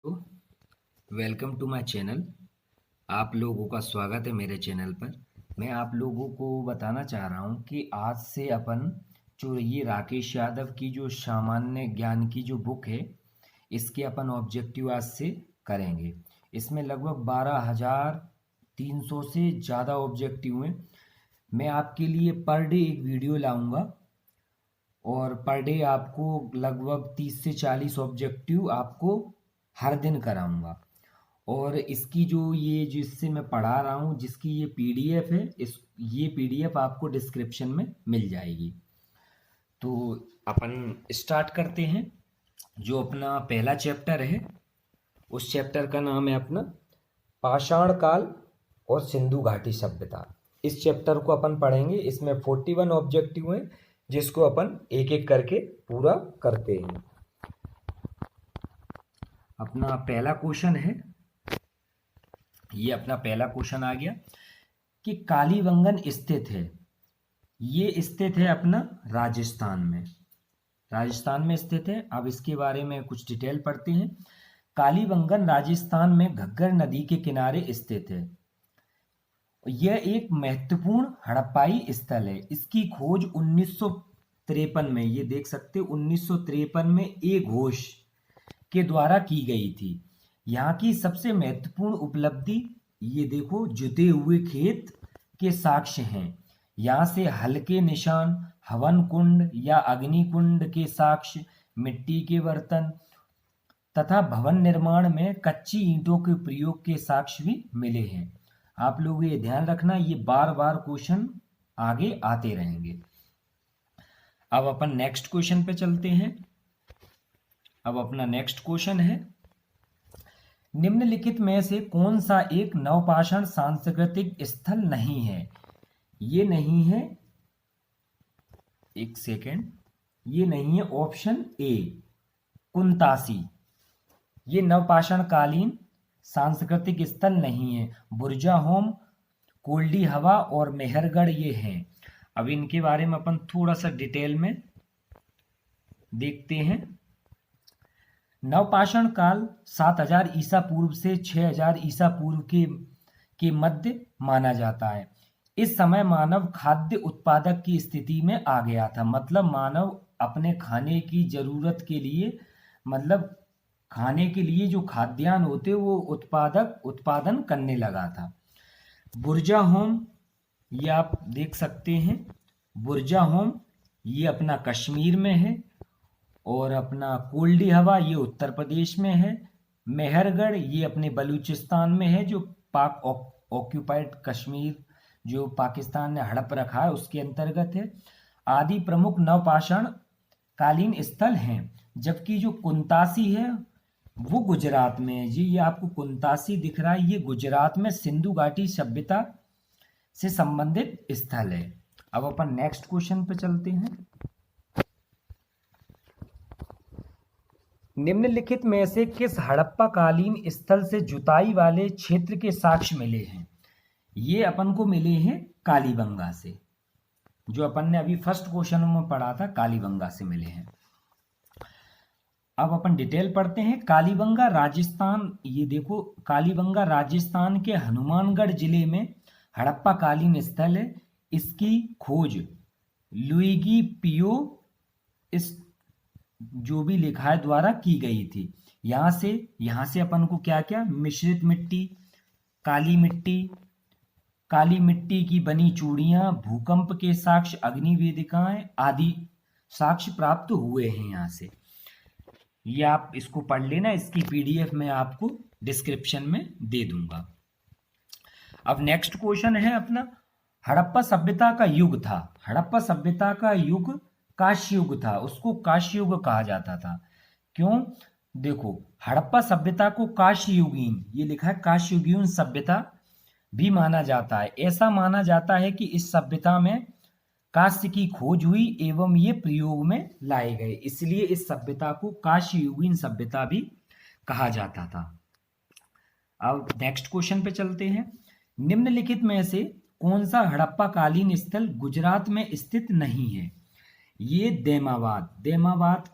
तो welcome to my channel. आप लोगों का स्वागत है मेरे चैनल पर। मैं आप लोगों को बताना चाह रहा हूँ कि आज से अपन जो ये राकेश यादव की जो सामान्य ज्ञान की जो बुक है, इसके अपन ऑब्जेक्टिव आज से करेंगे। इसमें लगभग 12,300 से ज़्यादा ऑब्जेक्टिव हैं। मैं आपके लिए पर डे एक वीडियो लाऊंगा और पर डे आपको लगभग 30 से 40 ऑब्जेक्टिव आपको हर दिन कराऊंगा। और इसकी जो ये जिससे मैं पढ़ा रहा हूँ, जिसकी ये पीडीएफ है, इस ये पीडीएफ आपको डिस्क्रिप्शन में मिल जाएगी। तो अपन स्टार्ट करते हैं। जो अपना पहला चैप्टर है, उस चैप्टर का नाम है अपना पाषाण काल और सिंधु घाटी सभ्यता। इस चैप्टर को अपन पढ़ेंगे। इसमें 41 ऑब्जेक्टिव हैं, जिसको अपन एक एक करके पूरा करते हैं। अपना पहला क्वेश्चन है, ये अपना पहला क्वेश्चन आ गया कि कालीबंगन स्थित है। ये स्थित है अपना राजस्थान में। राजस्थान में स्थित है। अब इसके बारे में कुछ डिटेल पढ़ते हैं। कालीबंगन राजस्थान में घग्गर नदी के किनारे स्थित है। यह एक महत्वपूर्ण हड़प्पाई स्थल है। इसकी खोज 1953 में, ये देख सकते हो, 1953 में ए घोष के द्वारा की गई थी। यहाँ की सबसे महत्वपूर्ण उपलब्धि, ये देखो, जुते हुए खेत के साक्ष्य हैं। यहाँ से हल्के निशान, हवन कुंड या अग्नि कुंड के साक्ष्य, मिट्टी के बर्तन तथा भवन निर्माण में कच्ची ईंटों के प्रयोग के साक्ष्य भी मिले हैं। आप लोग ये ध्यान रखना, ये बार बार क्वेश्चन आगे आते रहेंगे। अब अपन नेक्स्ट क्वेश्चन पे चलते हैं। अब अपना नेक्स्ट क्वेश्चन है, निम्नलिखित में से कौन सा एक नवपाषाण सांस्कृतिक स्थल नहीं है? ये नहीं है, एक सेकेंड, ये नहीं है। ऑप्शन ए कुंतासी, ये नवपाषाण कालीन सांस्कृतिक स्थल नहीं है। बुर्जाहोम, कोल्डी हवा और मेहरगढ़ ये हैं। अब इनके बारे में अपन थोड़ा सा डिटेल में देखते हैं। नवपाषाण काल 7000 ईसा पूर्व से 6000 ईसा पूर्व के मध्य माना जाता है। इस समय मानव खाद्य उत्पादक की स्थिति में आ गया था। मतलब मानव अपने खाने की जरूरत के लिए, मतलब खाने के लिए जो खाद्यान्न होते वो उत्पादन करने लगा था। बुर्जा होम, ये आप देख सकते हैं। बुर्जा होम ये अपना कश्मीर में है। और अपना कोल्डी हवा ये उत्तर प्रदेश में है। मेहरगढ़ ये अपने बलूचिस्तान में है, जो पाक ऑक्यूपाइड कश्मीर, जो पाकिस्तान ने हड़प रखा है, उसके अंतर्गत है। आदि प्रमुख नवपाषाण कालीन स्थल हैं। जबकि जो कुंतासी है वो गुजरात में है जी। ये आपको कुंतासी दिख रहा है, ये गुजरात में सिंधु घाटी सभ्यता से संबंधित स्थल है। अब अपन नेक्स्ट क्वेश्चन पे चलते हैं। निम्नलिखित में से किस हड़प्पा कालीन स्थल से जुताई वाले क्षेत्र के साक्ष्य मिले हैं? ये अपन को मिले हैं कालीबंगा से। जो अपन ने अभी फर्स्ट क्वेश्चन में पढ़ा था, कालीबंगा से मिले हैं। अब अपन डिटेल पढ़ते हैं। कालीबंगा राजस्थान, ये देखो, कालीबंगा राजस्थान के हनुमानगढ़ जिले में हड़प्पा कालीन स्थल है। इसकी खोज लुइगी पियो इस जो भी लिखा है द्वारा की गई थी। यहाँ से अपन को क्या क्या, मिश्रित मिट्टी, काली मिट्टी, काली मिट्टी की बनी चूड़ियां, भूकंप के साक्ष्य, अग्नि वेदिकाएं आदि साक्ष्य प्राप्त हुए हैं यहाँ से। ये आप इसको पढ़ लेना। इसकी पीडीएफ मैं आपको डिस्क्रिप्शन में दे दूंगा। अब नेक्स्ट क्वेश्चन है अपना, हड़प्पा सभ्यता का युग था। हड़प्पा सभ्यता का युग काश्य युग था। उसको काश्य युग कहा जाता था। क्यों? देखो, हड़प्पा सभ्यता को काश्य युगीन, ये लिखा है, काश्य युगीन सभ्यता भी माना जाता है। ऐसा माना जाता है कि इस सभ्यता में कांस्य की खोज हुई एवं ये प्रयोग में लाए गए, इसलिए इस सभ्यता को काश्य युगीन सभ्यता भी कहा जाता था। अब नेक्स्ट क्वेश्चन पे चलते हैं। निम्नलिखित में से कौन सा हड़प्पा कालीन स्थल गुजरात में स्थित नहीं है? ये देमाबाद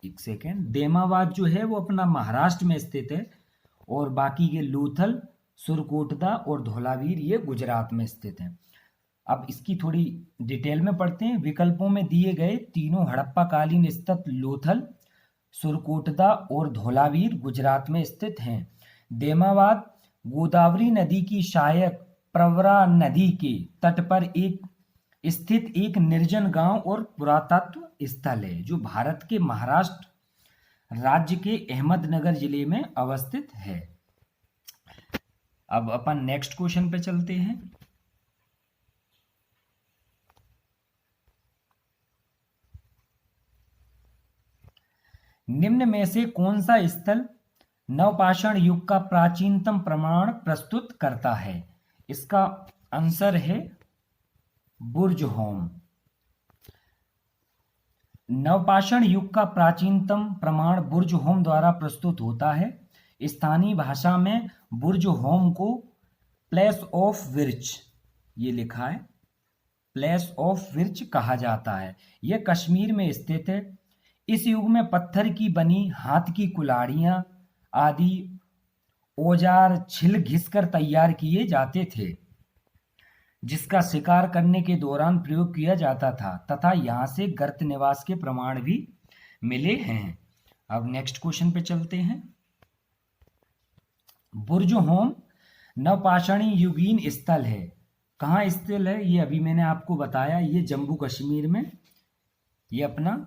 एक सेकेंड, देमाबाद जो है वो अपना महाराष्ट्र में स्थित है, और बाकी के लोथल, सुरकोटदा और धौलावीर ये गुजरात में स्थित हैं। अब इसकी थोड़ी डिटेल में पढ़ते हैं। विकल्पों में दिए गए तीनों हड़प्पा कालीन स्थित लोथल, सुरकोटदा और धौलावीर गुजरात में स्थित हैं। देमाबाद गोदावरी नदी की सहायक प्रवरा नदी के तट पर स्थित एक निर्जन गांव और पुरातत्व स्थल है, जो भारत के महाराष्ट्र राज्य के अहमदनगर जिले में अवस्थित है। अब अपन नेक्स्ट क्वेश्चन पे चलते हैं। निम्न में से कौन सा स्थल नवपाषाण युग का प्राचीनतम प्रमाण प्रस्तुत करता है? इसका आंसर है बुर्ज होम। नवपाषाण युग का प्राचीनतम प्रमाण बुर्ज होम द्वारा प्रस्तुत होता है। स्थानीय भाषा में बुर्ज होम को प्लेस ऑफ विर्च, ये लिखा है, प्लेस ऑफ विर्च कहा जाता है। यह कश्मीर में स्थित है। इस युग में पत्थर की बनी हाथ की कुल्हाड़ियां आदि औजार छिल घिसकर तैयार किए जाते थे, जिसका शिकार करने के दौरान प्रयोग किया जाता था, तथा यहाँ से गर्त निवास के प्रमाण भी मिले हैं। अब नेक्स्ट क्वेश्चन पे चलते हैं। बुर्ज होम नवपाषाणी युगीन स्थल है। कहाँ स्थित है? ये अभी मैंने आपको बताया, ये जम्मू कश्मीर में, ये अपना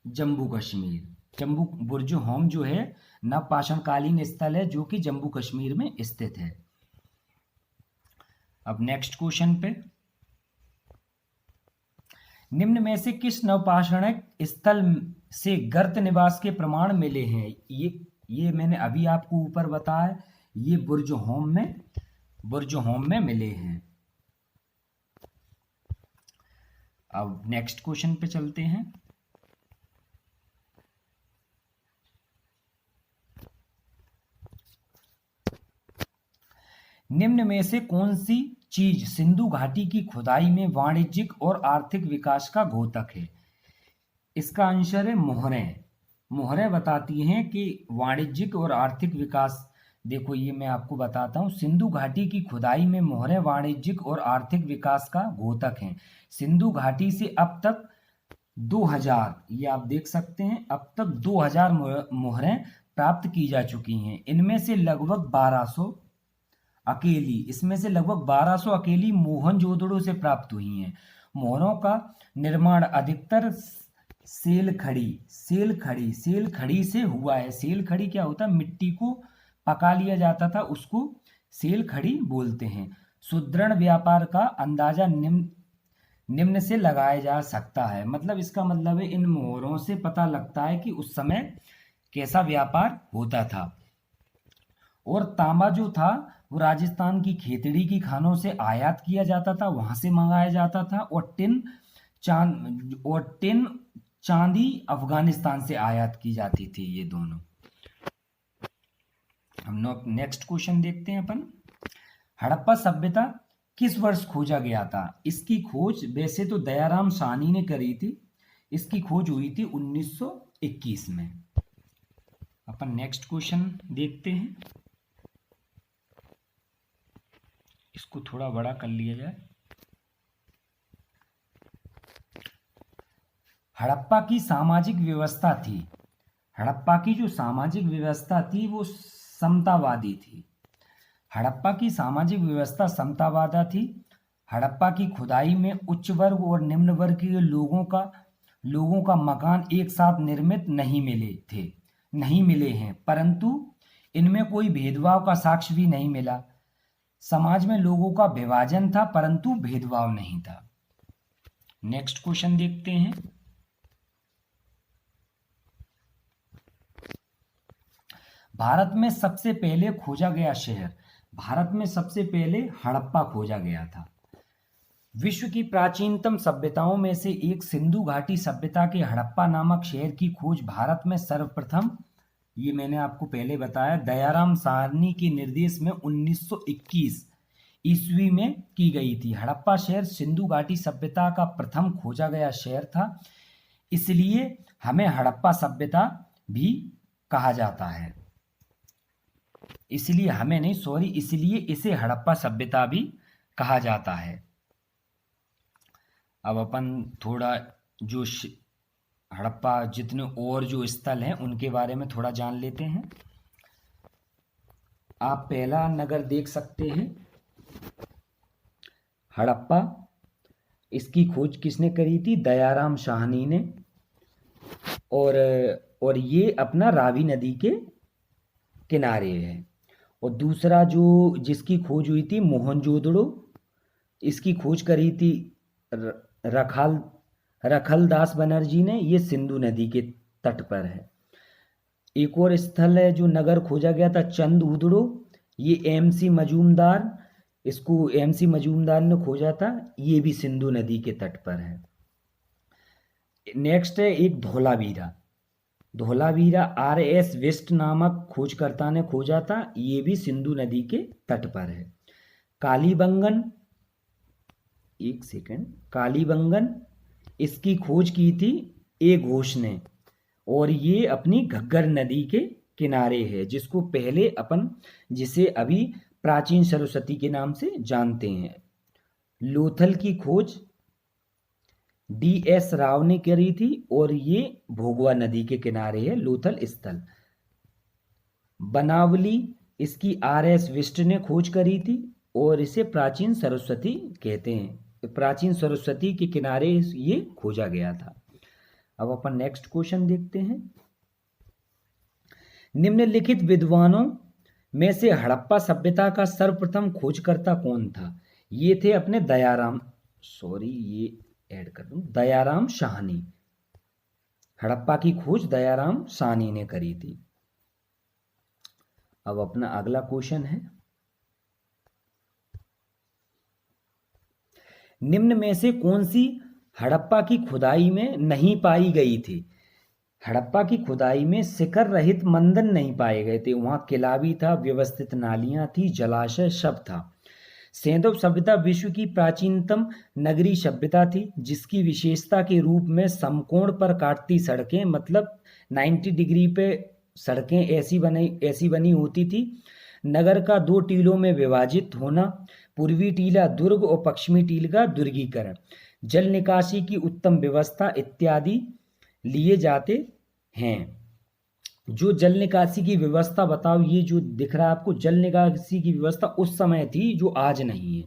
जम्मू कश्मीर, जम्मू बुर्ज होम जो है नवपाषाण कालीन स्थल है, जो कि जम्मू कश्मीर में स्थित है। अब नेक्स्ट क्वेश्चन पे, निम्न में से किस नवपाषाणिक स्थल से गर्त निवास के प्रमाण मिले हैं? ये मैंने अभी आपको ऊपर बताया, ये बुर्ज होम में मिले हैं। अब नेक्स्ट क्वेश्चन पे चलते हैं। निम्न में से कौन सी चीज सिंधु घाटी की खुदाई में वाणिज्यिक और आर्थिक विकास का घोतक है? इसका आंसर है मोहरें। मोहरें बताती हैं कि वाणिज्यिक और आर्थिक विकास। देखो, ये मैं आपको बताता हूँ, सिंधु घाटी की खुदाई में मोहरें वाणिज्यिक और आर्थिक विकास का घोतक हैं। सिंधु घाटी से अब तक 2000, ये आप देख सकते हैं, अब तक 2000 मोहरें प्राप्त की जा चुकी हैं। इनमें से लगभग 1200 अकेली, इसमें से लगभग 1200 अकेली मोहनजोदड़ो से प्राप्त हुई हैं। मोहरों का निर्माण अधिकतर सेल खड़ी से हुआ है। सेल खड़ी क्या होता है? मिट्टी को पका लिया जाता था, उसको सेल खड़ी बोलते हैं। सुदृढ़ व्यापार का अंदाजा निम्न से लगाया जा सकता है। मतलब इसका मतलब है, इन मोहरों से पता लगता है कि उस समय कैसा व्यापार होता था। और तांबा जो था वो राजस्थान की खेतड़ी की खानों से आयात किया जाता था, वहां से मंगाया जाता था। और टिन चांदी अफगानिस्तान से आयात की जाती थी, ये दोनों। हम नेक्स्ट क्वेश्चन देखते हैं अपन। हड़प्पा सभ्यता किस वर्ष खोजा गया था? इसकी खोज वैसे तो दयाराम साहनी ने करी थी, इसकी खोज हुई थी 1921 में। अपन नेक्स्ट क्वेश्चन देखते हैं, इसको थोड़ा बड़ा कर लिया जाए। हड़प्पा की सामाजिक व्यवस्था थी, हड़प्पा की जो सामाजिक व्यवस्था थी वो समतावादी थी। हड़प्पा की सामाजिक व्यवस्था समतावादी थी। हड़प्पा की खुदाई में उच्च वर्ग और निम्न वर्ग के लोगों का मकान एक साथ निर्मित नहीं मिले हैं, परंतु इनमें कोई भेदभाव का साक्ष्य भी नहीं मिला। समाज में लोगों का विभाजन था, परंतु भेदभाव नहीं था। नेक्स्ट क्वेश्चन देखते हैं। भारत में सबसे पहले खोजा गया शहर। भारत में सबसे पहले हड़प्पा खोजा गया था। विश्व की प्राचीनतम सभ्यताओं में से एक सिंधु घाटी सभ्यता के हड़प्पा नामक शहर की खोज भारत में सर्वप्रथम, ये मैंने आपको पहले बताया, दयाराम साहनी के निर्देश में 1921 ईस्वी में की गई थी। हड़प्पा शहर सिंधु घाटी सभ्यता का प्रथम खोजा गया शहर था। इसलिए हमें हड़प्पा सभ्यता भी कहा जाता है। इसलिए हमें नहीं, सॉरी, इसलिए इसे हड़प्पा सभ्यता भी कहा जाता है। अब अपन थोड़ा जो हड़प्पा जितने और जो स्थल हैं उनके बारे में थोड़ा जान लेते हैं। आप पहला नगर देख सकते हैं हड़प्पा। इसकी खोज किसने करी थी? दयाराम साहनी ने। और ये अपना रावी नदी के किनारे है। और दूसरा जो जिसकी खोज हुई थी मोहनजोदड़ो, इसकी खोज करी थी रखलदास बनर्जी ने। ये सिंधु नदी के तट पर है। एक और स्थल है जो नगर खोजा गया था चंदहुदड़ो, ये एमसी मजूमदार, इसको एमसी मजूमदार ने खोजा था। ये भी सिंधु नदी के तट पर है। नेक्स्ट है एक धौलावीरा। धौलावीरा RS वेस्ट नामक खोजकर्ता ने खोजा था। ये भी सिंधु नदी के तट पर है। कालीबंगन, एक सेकंड, कालीबंगन इसकी खोज की थी ए घोष ने। और ये अपनी घग्गर नदी के किनारे है, जिसे अभी प्राचीन सरस्वती के नाम से जानते हैं। लोथल की खोज DS राव ने करी थी और ये भोगवा नदी के किनारे है लोथल स्थल। बनावली इसकी RS विष्ट ने खोज करी थी और इसे प्राचीन सरस्वती कहते हैं। प्राचीन सरस्वती के किनारे ये खोजा गया था। अब अपन नेक्स्ट क्वेश्चन देखते हैं। निम्नलिखित विद्वानों में से हड़प्पा सभ्यता का सर्वप्रथम खोजकर्ता कौन था? ये थे अपने दयाराम साहनी। हड़प्पा की खोज दयाराम साहनी ने करी थी। अब अपना अगला क्वेश्चन है, निम्न में से कौन सी हड़प्पा की खुदाई में नहीं पाई गई थी? हड़प्पा की खुदाई में शिखर रहित मंदिर नहीं पाए गए थे। वहां किला भी था, व्यवस्थित नालियां थी, जलाशय सब था। सेंधव सभ्यता विश्व की प्राचीनतम नगरीय सभ्यता थी, जिसकी विशेषता के रूप में समकोण पर काटती सड़कें, मतलब 90 डिग्री पे सड़कें ऐसी बनी होती थी। नगर का 2 टीलों में विभाजित होना, पूर्वी टीला दुर्ग और पश्चिमी टील का दुर्गीकरण, जल निकासी की उत्तम व्यवस्था इत्यादि लिए जाते हैं। जो जल निकासी की व्यवस्था बताओ, ये जो दिख रहा है आपको, जल निकासी की व्यवस्था उस समय थी जो आज नहीं है।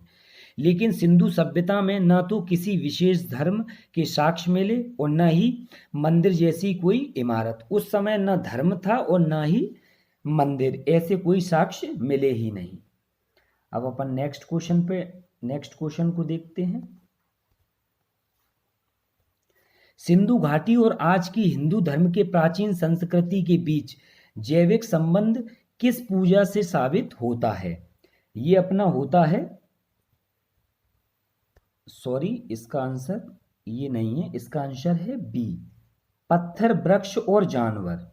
लेकिन सिंधु सभ्यता में न तो किसी विशेष धर्म के साक्ष्य मिले और न ही मंदिर जैसी कोई इमारत। उस समय न धर्म था और न ही मंदिर, ऐसे कोई साक्ष्य मिले ही नहीं। अब अपन नेक्स्ट क्वेश्चन को देखते हैं। सिंधु घाटी और आज की हिंदू धर्म के प्राचीन संस्कृति के बीच जैविक संबंध किस पूजा से साबित होता है? ये अपना होता है, इसका आंसर ये नहीं है, इसका आंसर है बी, पत्थर, वृक्ष और जानवर।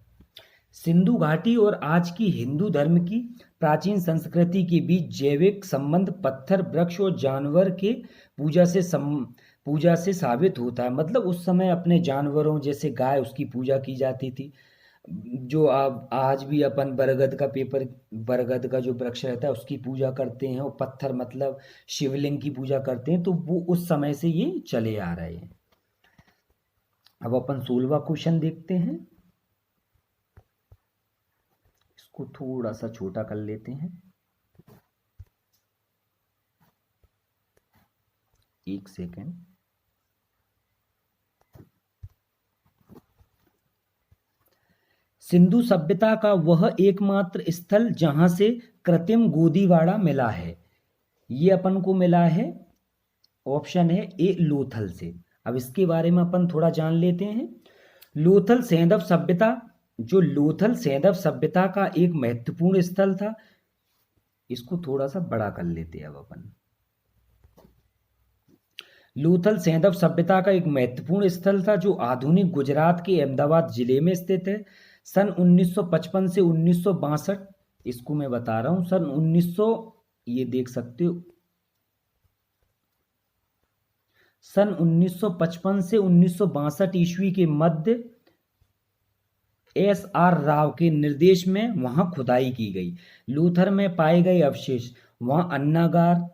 सिंधु घाटी और आज की हिंदू धर्म की प्राचीन संस्कृति के बीच जैविक संबंध पत्थर, वृक्ष और जानवर के पूजा से साबित होता है। मतलब उस समय अपने जानवरों जैसे गाय, उसकी पूजा की जाती थी। जो आज भी अपन बरगद का जो वृक्ष रहता है उसकी पूजा करते हैं, और पत्थर मतलब शिवलिंग की पूजा करते हैं। तो वो उस समय से ये चले आ रहे हैं। अब अपन 16वां क्वेश्चन देखते हैं। इसको थोड़ा सा छोटा कर लेते हैं, एक सेकेंड। सिंधु सभ्यता का वह एकमात्र स्थल जहां से कृत्रिम गोदीवाड़ा मिला है, ये अपन को मिला है, ऑप्शन है ए, लोथल से। अब इसके बारे में अपन थोड़ा जान लेते हैं। लोथल सेंधव सभ्यता का एक महत्वपूर्ण स्थल था। इसको थोड़ा सा बड़ा कर लेते हैं अब अपन। लोथल सेंधव सभ्यता का एक महत्वपूर्ण स्थल था जो आधुनिक गुजरात के अहमदाबाद जिले में स्थित है। सन 1955 से 1962, इसको मैं बता रहा हूं, सन 1900, ये देख सकते हो, सन 1955 से 1962 ईस्वी के मध्य एस.आर. राव के निर्देश में वहां खुदाई की गई। लूथर में पाए गए अवशेष, वहां अन्नागार,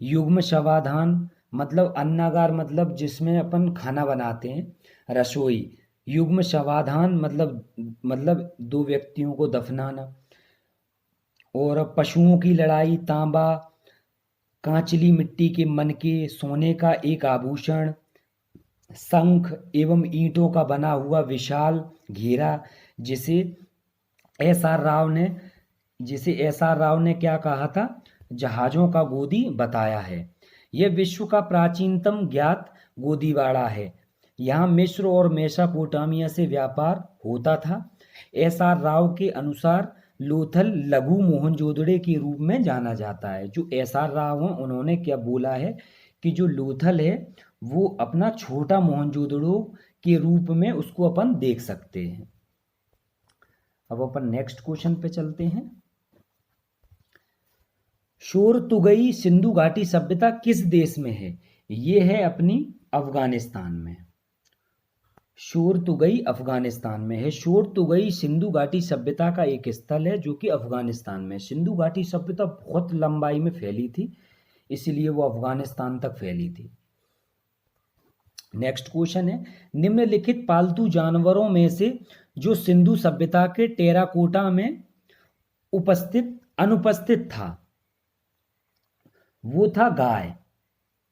युग्म शवाधान, मतलब अन्नागार मतलब जिसमें अपन खाना बनाते हैं, रसोई। युग्म शवाधान मतलब दो व्यक्तियों को दफनाना। और पशुओं की लड़ाई, तांबा, कांचली मिट्टी के मनके, सोने का एक आभूषण, शंख एवं ईंटों का बना हुआ विशाल घेरा, जिसे एस आर राव ने क्या कहा था, जहाजों का गोदी बताया है। यह विश्व का प्राचीनतम ज्ञात गोदीवाड़ा है। यहाँ मिस्र और मेसोपोटामिया से व्यापार होता था। एस आर राव के अनुसार लोथल लघु मोहनजोदड़ो के रूप में जाना जाता है। जो एस आर राव हैं उन्होंने क्या बोला है कि जो लोथल है वो अपना छोटा मोहनजोदड़ो के रूप में उसको अपन देख सकते हैं। अब अपन नेक्स्ट क्वेश्चन पे चलते हैं। शोर तुगई सिंधु घाटी सभ्यता किस देश में है? ये है अपनी अफगानिस्तान में। शोर तुगई अफगानिस्तान में है। शोर तुगई सिंधु घाटी सभ्यता का एक स्थल है जो कि अफगानिस्तान में। सिंधु घाटी सभ्यता बहुत लंबाई में फैली थी, इसलिए वो अफगानिस्तान तक फैली थी। नेक्स्ट क्वेश्चन है, निम्नलिखित पालतू जानवरों में से जो सिंधु सभ्यता के टेराकोटा में अनुपस्थित था, वो था गाय।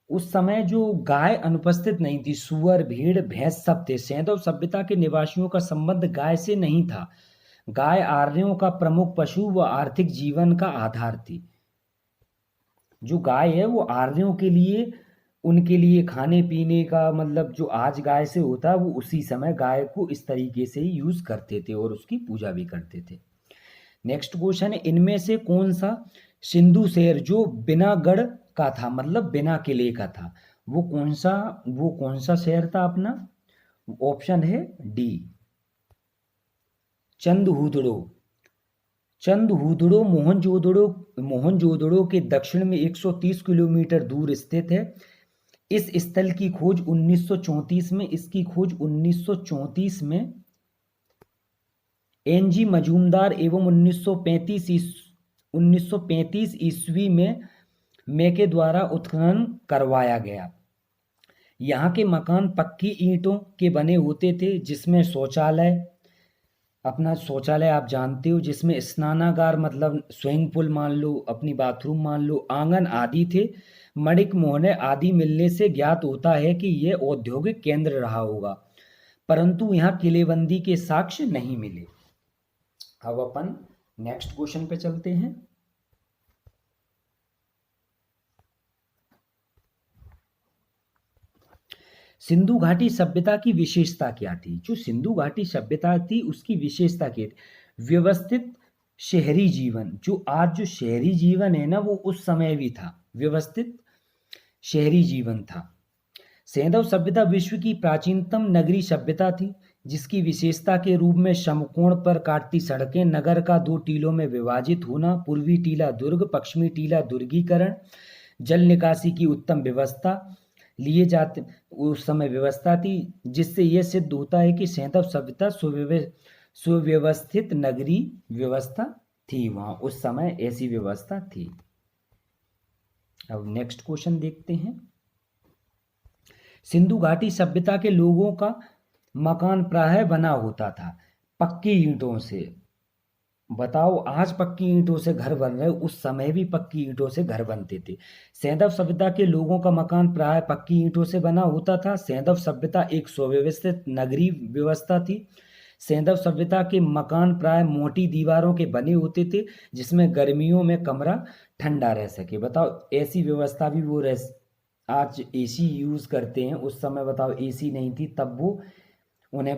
उस समय जो गाय अनुपस्थित नहीं थी, सुअर, भेड़, भैंस सब थे। सैंधव सभ्यता के निवासियों का संबंध गाय से नहीं था। गाय आर्यों का प्रमुख पशु व आर्थिक जीवन का आधार थी। जो गाय है वो आर्यों के लिए, उनके लिए खाने पीने का मतलब जो आज गाय से होता है, वो उसी समय गाय को इस तरीके से ही यूज करते थे और उसकी पूजा भी करते थे। नेक्स्ट क्वेश्चन है, इनमें से कौन सा सिंधु शहर जो बिना गढ़ का था, मतलब बिना किले का था, वो कौन सा शहर था अपना? ऑप्शन है डी, चंदहुदड़ो। चंदहुदड़ो मोहनजोदड़ो के दक्षिण में 130 किलोमीटर दूर स्थित है। इस स्थल की खोज 1934 में एनजी मजूमदार एवं 1935 ईस्वी में मेके द्वारा उत्खनन करवाया गया। यहाँ के मकान पक्की ईंटों के बने होते थे, जिसमें शौचालय, अपना शौचालय आप जानते हो, जिसमें स्नानागार मतलब स्विमिंग पूल मान लो, अपनी बाथरूम मान लो, आंगन आदि थे। मणिक मोहने आदि मिलने से ज्ञात होता है कि यह औद्योगिक केंद्र रहा होगा, परंतु यहाँ किलेबंदी के साक्ष्य नहीं मिले। अब अपन नेक्स्ट क्वेश्चन पे चलते हैं। सिंधु घाटी सभ्यता की विशेषता क्या थी? जो सिंधु घाटी सभ्यता थी उसकी विशेषता क्या थी? व्यवस्थित शहरी जीवन। जो आज जो शहरी जीवन है ना, वो उस समय भी था, व्यवस्थित शहरी जीवन था। सैंधव सभ्यता विश्व की प्राचीनतम नगरीय सभ्यता थी, जिसकी विशेषता के रूप में समकोण पर काटती सड़कें, नगर का 2 टीलों में विभाजित होना, पूर्वी टीला दुर्ग, पश्चिमी टीला दुर्गीकरण, जल निकासी की उत्तम व्यवस्था लिए जाते उस समय व्यवस्था थी, जिससे यह सिद्ध होता है कि सैंधव सभ्यता सुव्यवस्थित नगरीय व्यवस्था थी। वहां उस समय ऐसी व्यवस्था थी। अब नेक्स्ट क्वेश्चन देखते हैं। सिंधु घाटी सभ्यता के लोगों का मकान प्रायः बना होता था पक्की ईंटों से। बताओ, आज पक्की ईंटों से घर बन रहे, उस समय भी पक्की ईंटों से घर बनते थे। सैंधव सभ्यता के लोगों का मकान प्रायः पक्की ईंटों से बना होता था। सैंधव सभ्यता एक सुव्यवस्थित नगरीय व्यवस्था थी। सैंधव सभ्यता के मकान प्राय मोटी दीवारों के बने होते थे, जिसमें गर्मियों में कमरा ठंडा रह सके। बताओ, ऐसी व्यवस्था भी वो आज एसी यूज करते हैं, उस समय बताओ एसी नहीं थी, तब वो उन्हें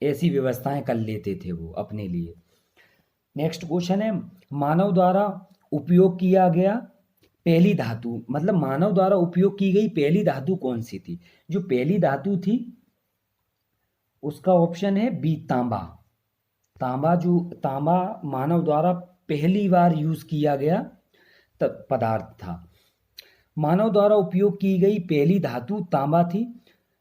ऐसी व्यवस्थाएं कर लेते थे वो अपने लिए। नेक्स्ट क्वेश्चन है, मानव द्वारा उपयोग किया गया पहली धातु, मतलब मानव द्वारा उपयोग की गई पहली धातु कौन सी थी? जो पहली धातु थी उसका ऑप्शन है बी, तांबा। तांबा मानव द्वारा पहली बार यूज किया गया पदार्थ था। मानव द्वारा उपयोग की गई पहली धातु तांबा थी।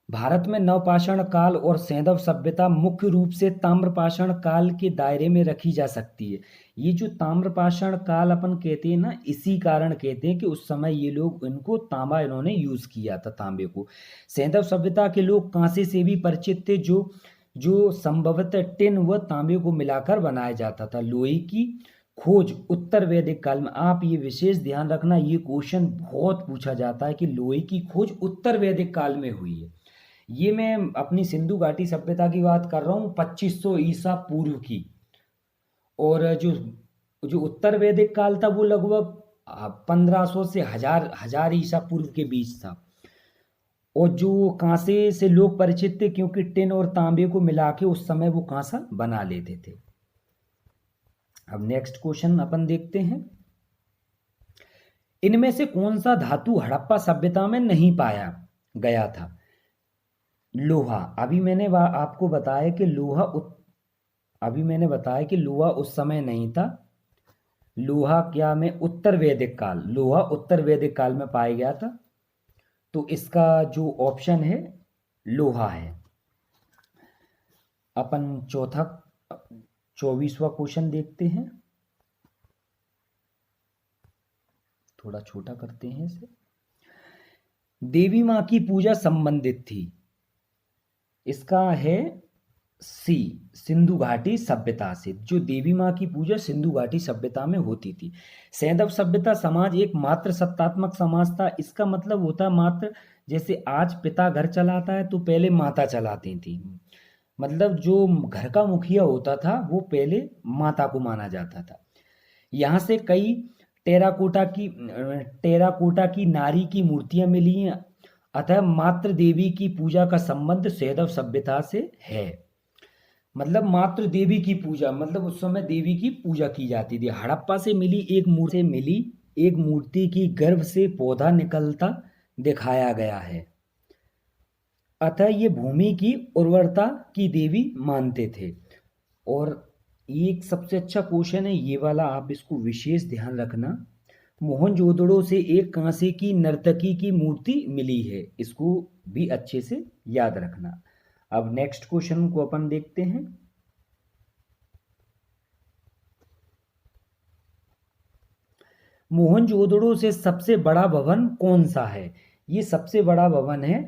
भारत में नवपाषाण काल और सैंधव सभ्यता मुख्य रूप से ताम्रपाषाण काल के दायरे में रखी जा सकती है। ये जो ताम्रपाषाण काल अपन कहते हैं ना, इसी कारण कहते हैं कि उस समय ये लोग इनको तांबा इन्होंने यूज किया था, तांबे को। सैंधव सभ्यता के लोग कांसे से भी परिचित थे, जो जो संभवतः टिन व तांबे को मिलाकर बनाया जाता था। लोहे की खोज उत्तर वैदिक काल में, आप ये विशेष ध्यान रखना, ये क्वेश्चन बहुत पूछा जाता है कि लोहे की खोज उत्तर वैदिक काल में हुई है। ये मैं अपनी सिंधु घाटी सभ्यता की बात कर रहा हूँ 2500 ईसा पूर्व की। और जो जो उत्तर वैदिक काल था वो लगभग 1500 से हजार ईसा पूर्व के बीच था। और जो कांसे से लोग परिचित थे क्योंकि टिन और तांबे को मिला के उस समय वो कांसा बना लेते थे। अब नेक्स्ट क्वेश्चन अपन देखते हैं, इनमें से कौन सा धातु हड़प्पा सभ्यता में नहीं पाया गया था? लोहा। अभी मैंने आपको बताया कि लोहा उस समय नहीं था। लोहा क्या में उत्तर वैदिक काल, लोहा उत्तर वैदिक काल में पाया गया था। तो इसका जो ऑप्शन है लोहा है। अपन 24वां क्वेश्चन देखते हैं, थोड़ा छोटा करते हैं इसे। देवी मां की पूजा संबंधित थी, इसका है सी, सिंधु घाटी सभ्यता से। जो देवी मां की पूजा सिंधु घाटी सभ्यता में होती थी। सैंधव सभ्यता समाज एक मात्र सत्तात्मक समाज था। इसका मतलब होता है मात्र, जैसे आज पिता घर चलाता है तो पहले माता चलाती थी। मतलब जो घर का मुखिया होता था वो पहले माता को माना जाता था। यहाँ से कई टेराकोटा की नारी की मूर्तियां मिली हैं। अतः मात्र देवी की पूजा का संबंध सैंधव सभ्यता से है। मतलब मात्र देवी की पूजा, मतलब उस समय देवी की पूजा की जाती थी। हड़प्पा से मिली एक मूर्ति की गर्भ से पौधा निकलता दिखाया गया है। अतः ये भूमि की उर्वरता की देवी मानते थे। और एक सबसे अच्छा क्वेश्चन है ये वाला, आप इसको विशेष ध्यान रखना। मोहनजोदड़ो से एक कांसे की नर्तकी की मूर्ति मिली है, इसको भी अच्छे से याद रखना। अब नेक्स्ट क्वेश्चन को अपन देखते हैं। मोहनजोदड़ो से सबसे बड़ा भवन कौन सा है? ये सबसे बड़ा भवन है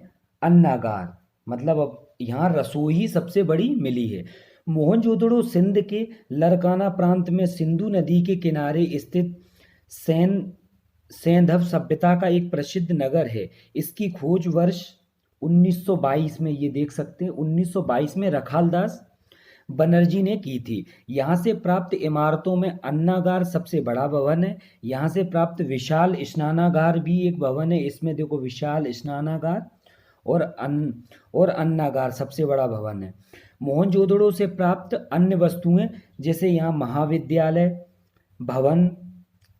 अन्नागार। मतलब अब यहाँ रसोई सबसे बड़ी मिली है। मोहनजोदड़ो सिंध के लरकाना प्रांत में सिंधु नदी के किनारे स्थित सैंधव सभ्यता का एक प्रसिद्ध नगर है। इसकी खोज वर्ष 1922 में, ये देख सकते हैं 1922 में रखालदास बनर्जी ने की थी। यहाँ से प्राप्त इमारतों में अन्नागार सबसे बड़ा भवन है। यहाँ से प्राप्त विशाल स्नानागार भी एक भवन है। इसमें देखो विशाल स्नानागार और अन्नागार सबसे बड़ा भवन है। मोहनजोदड़ो से प्राप्त अन्य वस्तुएं, जैसे यहाँ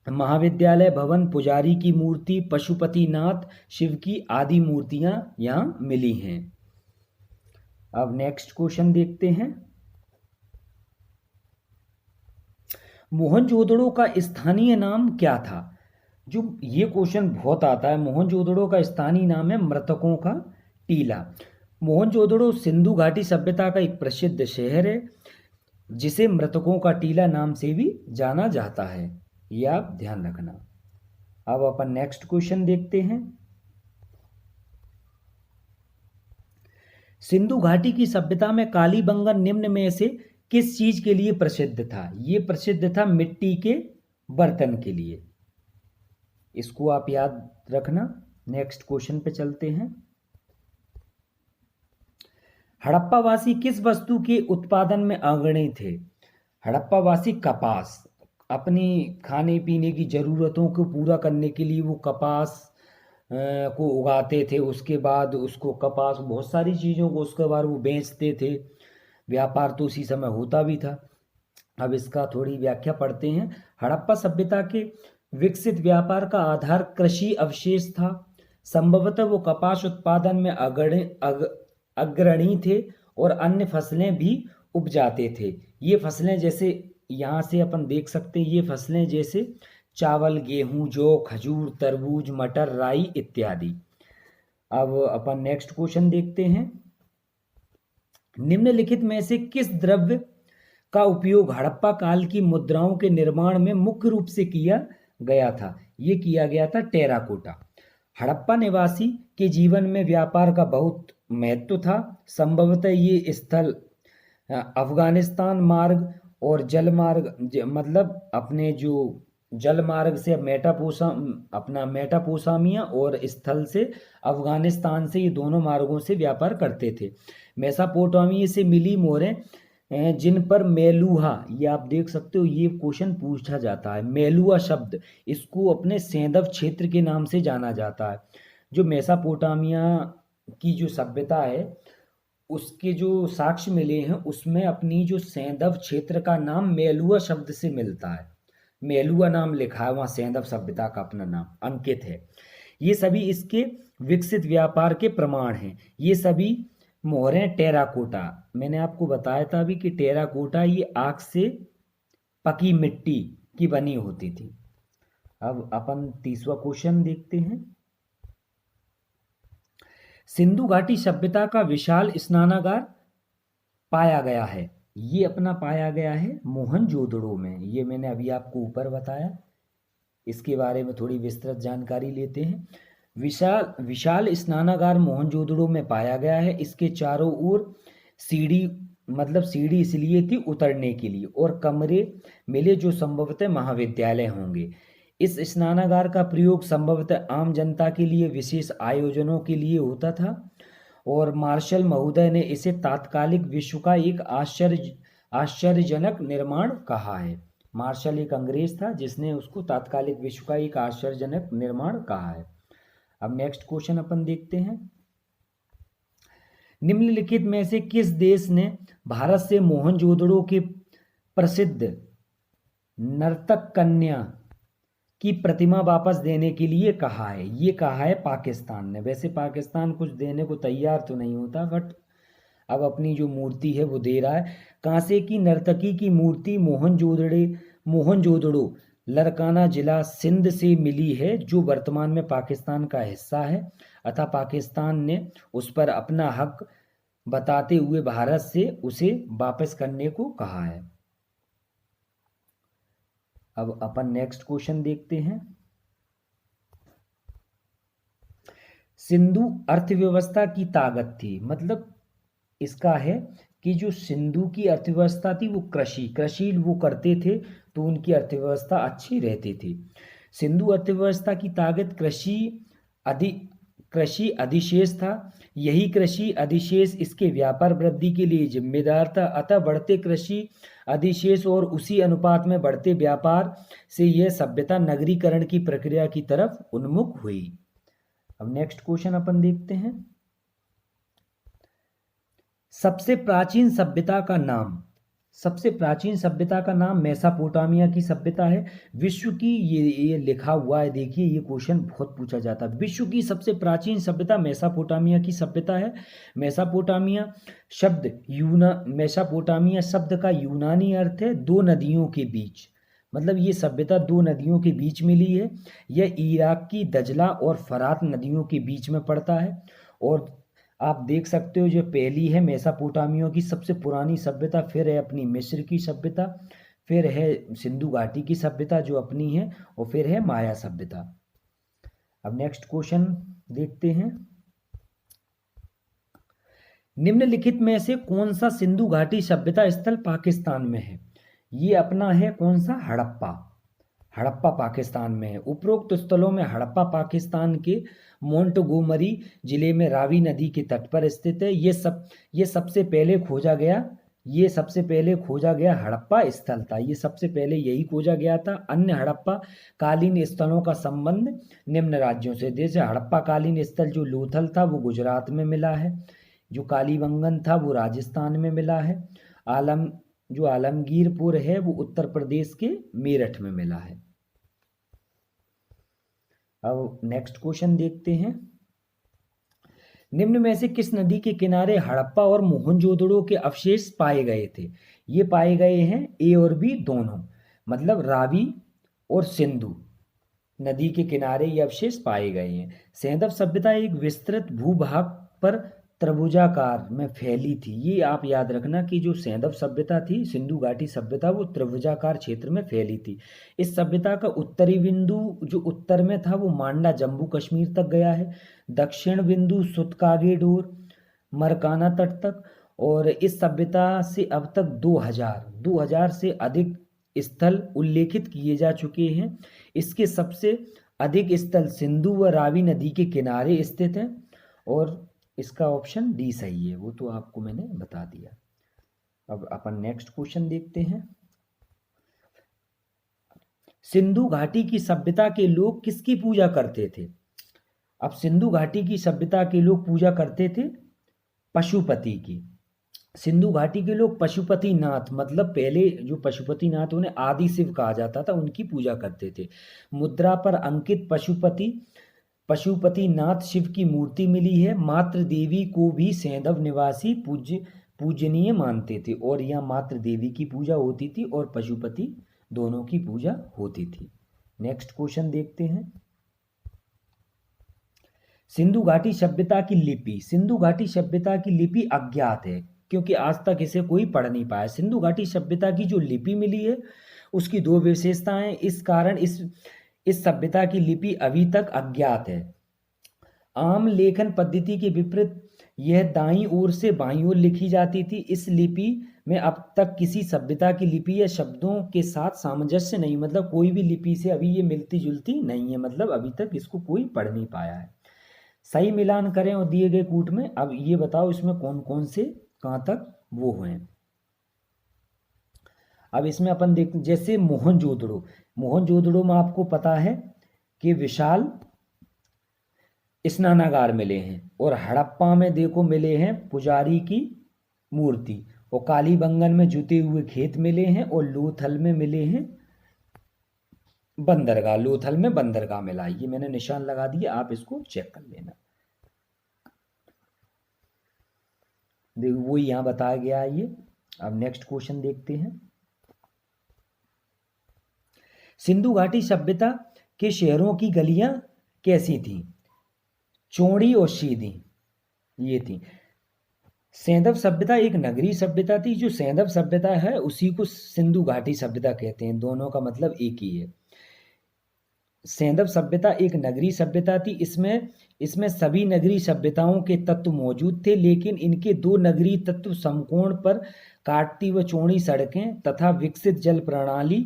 महाविद्यालय भवन, पुजारी की मूर्ति, पशुपतिनाथ शिव की आदि मूर्तियां यहाँ मिली हैं। अब नेक्स्ट क्वेश्चन देखते हैं। मोहनजोदड़ो का स्थानीय नाम क्या था? जो ये क्वेश्चन बहुत आता है। मोहनजोदड़ो का स्थानीय नाम है मृतकों का टीला। मोहनजोदड़ो सिंधु घाटी सभ्यता का एक प्रसिद्ध शहर है, जिसे मृतकों का टीला नाम से भी जाना जाता है। ये आप ध्यान रखना। अब अपन नेक्स्ट क्वेश्चन देखते हैं। सिंधु घाटी की सभ्यता में कालीबंगा निम्न में से किस चीज के लिए प्रसिद्ध था? ये प्रसिद्ध था मिट्टी के बर्तन के लिए। इसको आप याद रखना। नेक्स्ट क्वेश्चन पे चलते हैं। हड़प्पावासी किस वस्तु के उत्पादन में अग्रणी थे? हड़प्पावासी कपास, अपनी खाने पीने की जरूरतों को पूरा करने के लिए वो कपास को उगाते थे। उसके बाद उसको कपास, बहुत सारी चीज़ों को उसके बाद वो बेचते थे। व्यापार तो उसी समय होता भी था। अब इसका थोड़ी व्याख्या पढ़ते हैं। हड़प्पा सभ्यता के विकसित व्यापार का आधार कृषि अवशेष था। संभवतः वो कपास उत्पादन में अग्रणी थे और अन्य फसलें भी उपजाते थे। ये फसलें जैसे यहाँ से अपन देख सकते हैं, ये फसलें जैसे चावल, गेहूं, जौ, खजूर, तरबूज, मटर, राई इत्यादि। अब अपन नेक्स्ट क्वेश्चन देखते हैं। निम्नलिखित में से किस द्रव्य का उपयोग हड़प्पा काल की मुद्राओं के निर्माण में मुख्य रूप से किया गया था? ये किया गया था टेराकोटा। हड़प्पा निवासी के जीवन में व्यापार का बहुत महत्व था। संभवतः ये स्थल अफगानिस्तान मार्ग और जल मार्ग मतलब अपने जो जल मार्ग से अपना मेटापोसामिया और स्थल से अफगानिस्तान से, ये दोनों मार्गों से व्यापार करते थे। मेसापोटामिया से मिली मोहरें जिन पर मेलुहा, ये आप देख सकते हो, ये क्वेश्चन पूछा जाता है। मेलुहा शब्द, इसको अपने सैंधव क्षेत्र के नाम से जाना जाता है। जो मेसापोटामिया की जो सभ्यता है उसके जो साक्ष्य मिले हैं उसमें अपनी जो सैंधव क्षेत्र का नाम मेलुहा शब्द से मिलता है। मेलुहा नाम लिखा है वहाँ, सैंधव सभ्यता का अपना नाम अंकित है। ये सभी इसके विकसित व्यापार के प्रमाण हैं। ये सभी मोहरें टेराकोटा, मैंने आपको बताया था अभी कि टेराकोटा ये आग से पकी मिट्टी की बनी होती थी। अब अपन तीसरा क्वेश्चन देखते हैं। सिंधु घाटी सभ्यता का विशाल स्नानागार पाया गया है। ये अपना पाया गया है मोहनजोदड़ो में। ये मैंने अभी आपको ऊपर बताया। इसके बारे में थोड़ी विस्तृत जानकारी लेते हैं। विशाल स्नानागार मोहनजोदड़ो में पाया गया है। इसके चारों ओर सीढ़ी, मतलब सीढ़ी इसलिए थी उतरने के लिए, और कमरे मिले जो संभवतः महाविद्यालय होंगे। इस स्नानागार का प्रयोग संभवतः आम जनता के लिए विशेष आयोजनों के लिए होता था, और मार्शल महोदय ने इसे तात्कालिक विश्व का एक आश्चर्यजनक निर्माण कहा है। मार्शल एक अंग्रेज था जिसने उसको तात्कालिक विश्व का एक आश्चर्यजनक निर्माण कहा है। अब नेक्स्ट क्वेश्चन अपन देखते हैं। निम्नलिखित में से किस देश ने भारत से मोहनजोदड़ो के प्रसिद्ध नर्तक कन्या की प्रतिमा वापस देने के लिए कहा है? ये कहा है पाकिस्तान ने। वैसे पाकिस्तान कुछ देने को तैयार तो नहीं होता, बट अब अपनी जो मूर्ति है वो दे रहा है। कांसे की नर्तकी की मूर्ति मोहनजोदड़ो लरकाना जिला सिंध से मिली है, जो वर्तमान में पाकिस्तान का हिस्सा है। अतः पाकिस्तान ने उस पर अपना हक बताते हुए भारत से उसे वापस करने को कहा है। अब अपन नेक्स्ट क्वेश्चन देखते हैं। सिंधु अर्थव्यवस्था की ताकत थी, मतलब इसका है कि जो सिंधु की अर्थव्यवस्था थी वो कृषि वो करते थे, तो उनकी अर्थव्यवस्था अच्छी रहती थी। सिंधु अर्थव्यवस्था की ताकत कृषि अधिशेष था। यही कृषि अधिशेष इसके व्यापार वृद्धि के लिए जिम्मेदार था। अतः बढ़ते कृषि अधिशेष और उसी अनुपात में बढ़ते व्यापार से यह सभ्यता नगरीकरण की प्रक्रिया की तरफ उन्मुख हुई। अब नेक्स्ट क्वेश्चन अपन देखते हैं। सबसे प्राचीन सभ्यता का नाम, सबसे प्राचीन सभ्यता का नाम मेसापोटामिया की सभ्यता है। विश्व की, ये लिखा हुआ है, देखिए ये क्वेश्चन बहुत पूछा जाता है। विश्व की सबसे प्राचीन सभ्यता मेसापोटामिया की सभ्यता है। मेसापोटामिया शब्द का यूनानी अर्थ है दो नदियों के बीच, मतलब ये सभ्यता दो नदियों के बीच मिली है। यह इराक की दजला और फरात नदियों के बीच में पड़ता है। और आप देख सकते हो जो पहली है मेसापोटामिया की सबसे पुरानी सभ्यता, फिर है अपनी मिस्र की सभ्यता, फिर है सिंधु घाटी की सभ्यता जो अपनी है, और फिर है माया सभ्यता। अब नेक्स्ट क्वेश्चन देखते हैं। निम्नलिखित में से कौन सा सिंधु घाटी सभ्यता स्थल पाकिस्तान में है? ये अपना है कौन सा? हड़प्पा पाकिस्तान में है। उपरोक्त स्थलों में हड़प्पा पाकिस्तान के मोंटगोमरी जिले में रावी नदी के तट पर स्थित है। ये सबसे पहले खोजा गया हड़प्पा स्थल था। ये सबसे पहले यही खोजा गया था। अन्य हड़प्पा कालीन स्थलों का संबंध निम्न राज्यों से, जैसे हड़प्पा कालीन स्थल जो लोथल था वो गुजरात में मिला है, जो कालीबंगन था वो राजस्थान में मिला है, जो आलमगीरपुर है वो उत्तर प्रदेश के मेरठ में मिला है। अब नेक्स्ट क्वेश्चन देखते हैं। निम्न में से किस नदी के किनारे हड़प्पा और मोहनजोदड़ो के अवशेष पाए गए थे? ये पाए गए हैं ए और बी दोनों, मतलब रावी और सिंधु नदी के किनारे ये अवशेष पाए गए हैं। सैंधव सभ्यता एक विस्तृत भूभाग पर त्रिभुजाकार में फैली थी। ये आप याद रखना कि जो सैंधव सभ्यता थी, सिंधु घाटी सभ्यता, वो त्रिभुजाकार क्षेत्र में फैली थी। इस सभ्यता का उत्तरी बिंदु जो उत्तर में था वो मांडा जम्मू कश्मीर तक गया है, दक्षिण बिंदु सुतकागेडोर मरकाना तट तक। और इस सभ्यता से अब तक 2000 से अधिक स्थल उल्लेखित किए जा चुके हैं। इसके सबसे अधिक स्थल सिंधु व रावी नदी के किनारे स्थित हैं और इसका ऑप्शन डी सही है, वो तो आपको मैंने बता दिया। अब अपन नेक्स्ट क्वेश्चन देखते हैं। सिंधु घाटी की सभ्यता के लोग किसकी पूजा करते थे? अब सिंधु घाटी की सभ्यता के लोग पूजा करते थे पशुपति की। सिंधु घाटी के लोग पशुपतिनाथ, मतलब पहले जो पशुपतिनाथ उन्हें आदि शिव कहा जाता था, उनकी पूजा करते थे। मुद्रा पर अंकित पशुपतिनाथ शिव की मूर्ति मिली है। मातृ देवी को भी सैंधव निवासी पूजनीय मानते थे और यहाँ मातृ देवी की पूजा होती थी और पशुपति दोनों की पूजा होती थी। नेक्स्ट क्वेश्चन देखते हैं। सिंधु घाटी सभ्यता की लिपि। सिंधु घाटी सभ्यता की लिपि अज्ञात है क्योंकि आज तक इसे कोई पढ़ नहीं पाया। सिंधु घाटी सभ्यता की जो लिपि मिली है उसकी दो विशेषताएं, इस कारण इस सभ्यता की लिपि अभी तक अज्ञात है। आम लेखन पद्धति के विपरीत यह दाईं ओर से बाईं ओर लिखी जाती थी। इस लिपि में अब तक किसी सभ्यता की लिपि या शब्दों के साथ सामंजस्य नहीं, मतलब कोई भी लिपि से अभी ये मिलती जुलती नहीं है, मतलब अभी तक इसको कोई पढ़ नहीं पाया है। सही मिलान करें और दिए गए कूट में। अब ये बताओ इसमें कौन कौन से कहाँ तक वो हुए। अब इसमें अपन देख, जैसे मोहनजोदड़ो में आपको पता है कि विशाल स्नानागार मिले हैं और हड़प्पा में देखो मिले हैं पुजारी की मूर्ति, और कालीबंगन में जुते हुए खेत मिले हैं और लोथल में मिले हैं बंदरगाह। लोथल में बंदरगाह मिला, ये मैंने निशान लगा दिया, आप इसको चेक कर लेना। देखो वो यहाँ बताया गया है ये। अब नेक्स्ट क्वेश्चन देखते हैं। सिंधु घाटी सभ्यता के शहरों की गलियां कैसी थीं? चौड़ी और सीधी ये थी। सैंधव सभ्यता एक नगरीय सभ्यता थी। जो सैंधव सभ्यता है उसी को सिंधु घाटी सभ्यता कहते हैं, दोनों का मतलब एक ही है। सैंधव सभ्यता एक नगरीय सभ्यता थी। इसमें सभी नगरीय सभ्यताओं के तत्व मौजूद थे, लेकिन इनके दो नगरीय तत्व समकोण पर काटती व चौड़ी सड़कें तथा विकसित जल प्रणाली।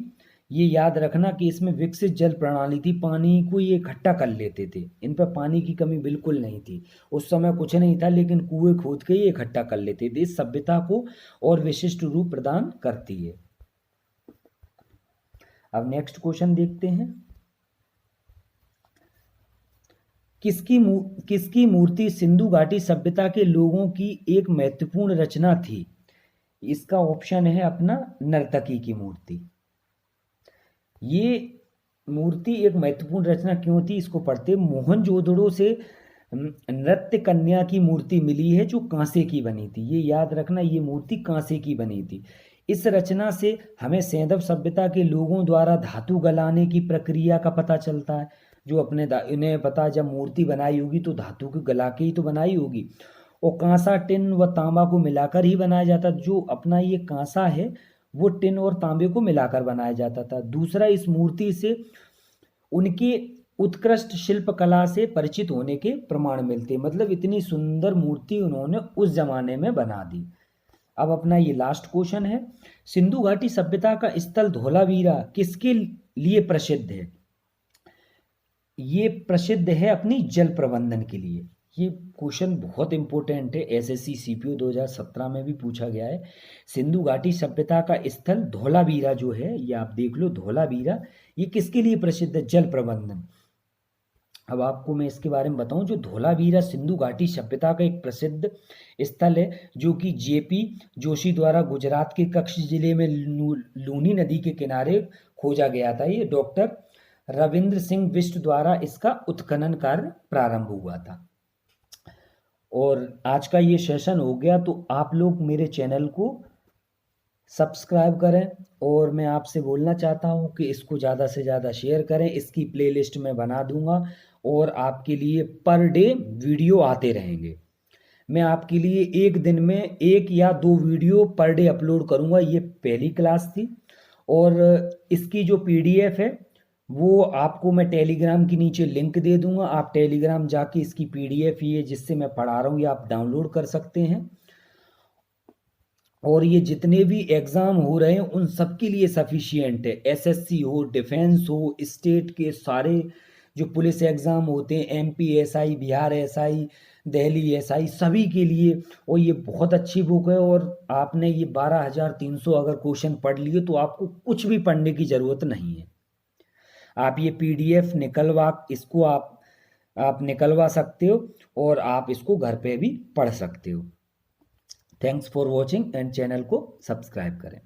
ये याद रखना कि इसमें विकसित जल प्रणाली थी, पानी को ये इकट्ठा कर लेते थे, इन पर पानी की कमी बिल्कुल नहीं थी। उस समय कुछ नहीं था लेकिन कुएं खोद के ये इकट्ठा कर लेते थे। इस सभ्यता को और विशिष्ट रूप प्रदान करती है। अब नेक्स्ट क्वेश्चन देखते हैं। किसकी मूर्ति सिंधु घाटी सभ्यता के लोगों की एक महत्वपूर्ण रचना थी? इसका ऑप्शन है अपना नर्तकी की मूर्ति। ये मूर्ति एक महत्वपूर्ण रचना क्यों थी इसको पढ़ते। मोहनजोदड़ो से नृत्य कन्या की मूर्ति मिली है जो कांसे की बनी थी। ये याद रखना, ये मूर्ति कांसे की बनी थी। इस रचना से हमें सैंधव सभ्यता के लोगों द्वारा धातु गलाने की प्रक्रिया का पता चलता है। जो इन्हें पता, जब मूर्ति बनाई होगी तो धातु को गला के ही तो बनाई होगी, और कांसा, टिन व तांबा को मिलाकर ही बनाया जाता। जो अपना ये कांसा है वो टिन और तांबे को मिलाकर बनाया जाता था। दूसरा, इस मूर्ति से उनके उत्कृष्ट शिल्पकला से परिचित होने के प्रमाण मिलते, मतलब इतनी सुंदर मूर्ति उन्होंने उस जमाने में बना दी। अब अपना ये लास्ट क्वेश्चन है। सिंधु घाटी सभ्यता का स्थल धौलावीरा किसके लिए प्रसिद्ध है? ये प्रसिद्ध है अपनी जल प्रबंधन के लिए। ये क्वेश्चन बहुत इंपॉर्टेंट है, एसएससी सीपीओ 2017 में भी पूछा गया है। सिंधु घाटी सभ्यता का स्थल धौलावीरा जो है, ये आप देख लो, धौलावीरा ये किसके लिए प्रसिद्ध है? जल प्रबंधन। अब आपको मैं इसके बारे में बताऊं, जो धौलावीरा सिंधु घाटी सभ्यता का एक प्रसिद्ध स्थल है जो कि जेपी जोशी द्वारा गुजरात के कच्छ जिले में लूनी नदी के किनारे खोजा गया था। ये डॉक्टर रविंद्र सिंह बिष्ट द्वारा इसका उत्खनन कार्य प्रारंभ हुआ था। और आज का ये सेशन हो गया, तो आप लोग मेरे चैनल को सब्सक्राइब करें। और मैं आपसे बोलना चाहता हूँ कि इसको ज़्यादा से ज़्यादा शेयर करें। इसकी प्लेलिस्ट मैं बना दूंगा और आपके लिए पर डे वीडियो आते रहेंगे। मैं आपके लिए एक दिन में 1 या 2 वीडियो पर डे अपलोड करूंगा। ये पहली क्लास थी और इसकी जो पीडीएफ है वो आपको मैं टेलीग्राम के नीचे लिंक दे दूंगा। आप टेलीग्राम जाके इसकी पीडीएफ ये जिससे मैं पढ़ा रहा हूँ ये आप डाउनलोड कर सकते हैं। और ये जितने भी एग्ज़ाम हो रहे हैं उन सब के लिए सफिशियंट है। एसएससी हो, डिफेंस हो, स्टेट के सारे जो पुलिस एग्ज़ाम होते हैं, MP SI, Bihar SI, Delhi SI, सभी के लिए। और ये बहुत अच्छी बुक है और आपने ये 12,300 अगर क्वेश्चन पढ़ लिए तो आपको कुछ भी पढ़ने की ज़रूरत नहीं है। आप ये पीडीएफ निकलवा इसको आप निकलवा सकते हो और आप इसको घर पे भी पढ़ सकते हो। Thanks for watching and channel को सब्सक्राइब करें।